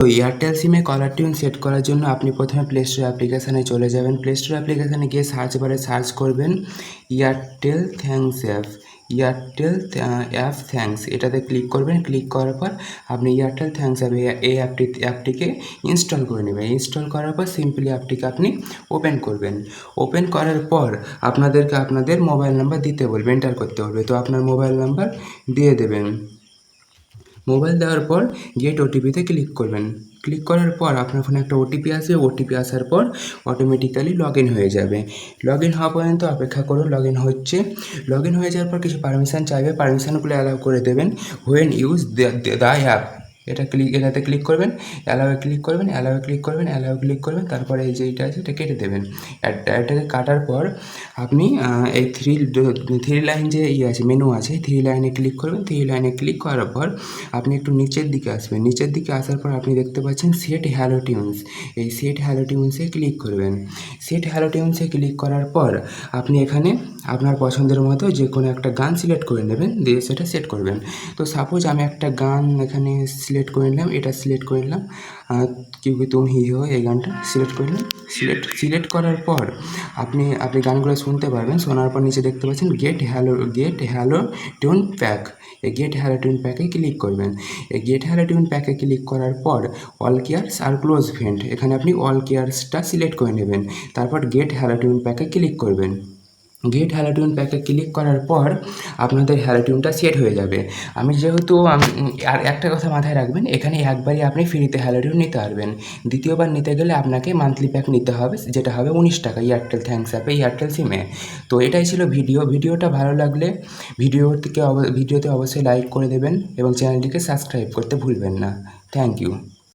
তো এয়ারটেল সিমে caller tune set করার জন্য আপনি প্রথমে প্লে স্টোর অ্যাপ্লিকেশানে চলে যাবেন। প্লে স্টোর অ্যাপ্লিকেশানে গিয়ে সার্চ বারে সার্চ করবেন Airtel thanks app. Airtel app thanks এটাতে ক্লিক করবেন। ক্লিক করার পর আপনি এয়ারটেল থ্যাঙ্কস অ্যাপ এই অ্যাপটিকে ইনস্টল করে নেবেন। ইনস্টল করার পর সিম্পলি অ্যাপটিকে আপনি ওপেন করবেন। ওপেন করার পর আপনাদেরকে আপনাদের মোবাইল নাম্বার দিতে বলবে, এন্টার করতে বলবে। তো আপনার মোবাইল নাম্বার দিয়ে দেবেন। মোবাইল দেওয়ার পর গেট ওটিপিতে ক্লিক করবেন। ক্লিক করার পর আপনার ফোনে একটা ওটিপি আসবে। ওটিপি আসার পর অটোমেটিক্যালি লগ ইন হয়ে যাবে। লগ ইন হওয়া পর্যন্ত অপেক্ষা করুন। লগ ইন হচ্ছে। লগ ইন হয়ে যাওয়ার পর কিছু পারমিশন চাইবে, পারমিশনগুলো অ্যালাউ করে দেবেন। হোয়েন ইউজ দ্য অ্যাপ এটাতে ক্লিক করবেন। অ্যালাউয়ে ক্লিক করবেন, অ্যালাউয়ে ক্লিক করবেন, অ্যালাউয়ে ক্লিক করবেন। তারপরে এই যে এইটা আছে এটা কেটে দেবেন। এটাকে কাটার পর আপনি এই থ্রি লাইন যে আছে মেনু আছে, থ্রি লাইনে ক্লিক করবেন। থ্রি লাইনে ক্লিক করার পর আপনি একটু নিচের দিকে আসবেন। নিচের দিকে আসার পর আপনি দেখতে পাচ্ছেন সেট হ্যালো টিউনস। এই সেট হ্যালো টিউনসে ক্লিক করবেন। সেট হ্যালো টিউনসে ক্লিক করার পর আপনি এখানে আপনার পছন্দের মতো যে কোনো একটা গান সিলেক্ট করে নেবেন, দিয়ে সেটা সেট করবেন। তো সাপোজ আমি একটা গান এখানে সিলেক্ট করে নিলাম, এটা সিলেক্ট করে নিলাম, কিউকি তুম হি হো, এই গানটা সিলেক্ট করে নিলাম। সিলেক্ট করার পর আপনি গানগুলো শুনতে পারবেন। শোনার পর নিচে দেখতে পাচ্ছেন গেট হ্যালো টিউন প্যাক। এই গেট হ্যালো টিউন প্যাকে ক্লিক করবেন। এই গেট হ্যালো টিউন প্যাকে ক্লিক করার পর অল কেয়ারস আর ক্লোজ ফ্রেন্ড, এখানে আপনি অল কেয়ারসটা সিলেক্ট করে নেবেন। তারপর গেট হ্যালো টিউন প্যাকে ক্লিক করবেন। গেট হ্যালো টিউন প্যাকে ক্লিক করার পর আপনাদের হ্যালো টিউনটা সেট হয়ে যাবে। আমি যেহেতু আর একটা কথা মাথায় রাখবেন, এখানে একবারই আপনি ফ্রিতে হ্যালো টিউন নিতে পারবেন। দ্বিতীয়বার নিতে গেলে আপনাকে মান্থলি প্যাক নিতে হবে, যেটা হবে 19 টাকা এয়ারটেল থ্যাঙ্কস অ্যাপে, এয়ারটেল সিমে। তো এটাই ছিল ভিডিওটা ভালো লাগলে ভিডিওতে অবশ্যই লাইক করে দেবেন এবং চ্যানেলটিকে সাবস্ক্রাইব করতে ভুলবেন না। Thank you.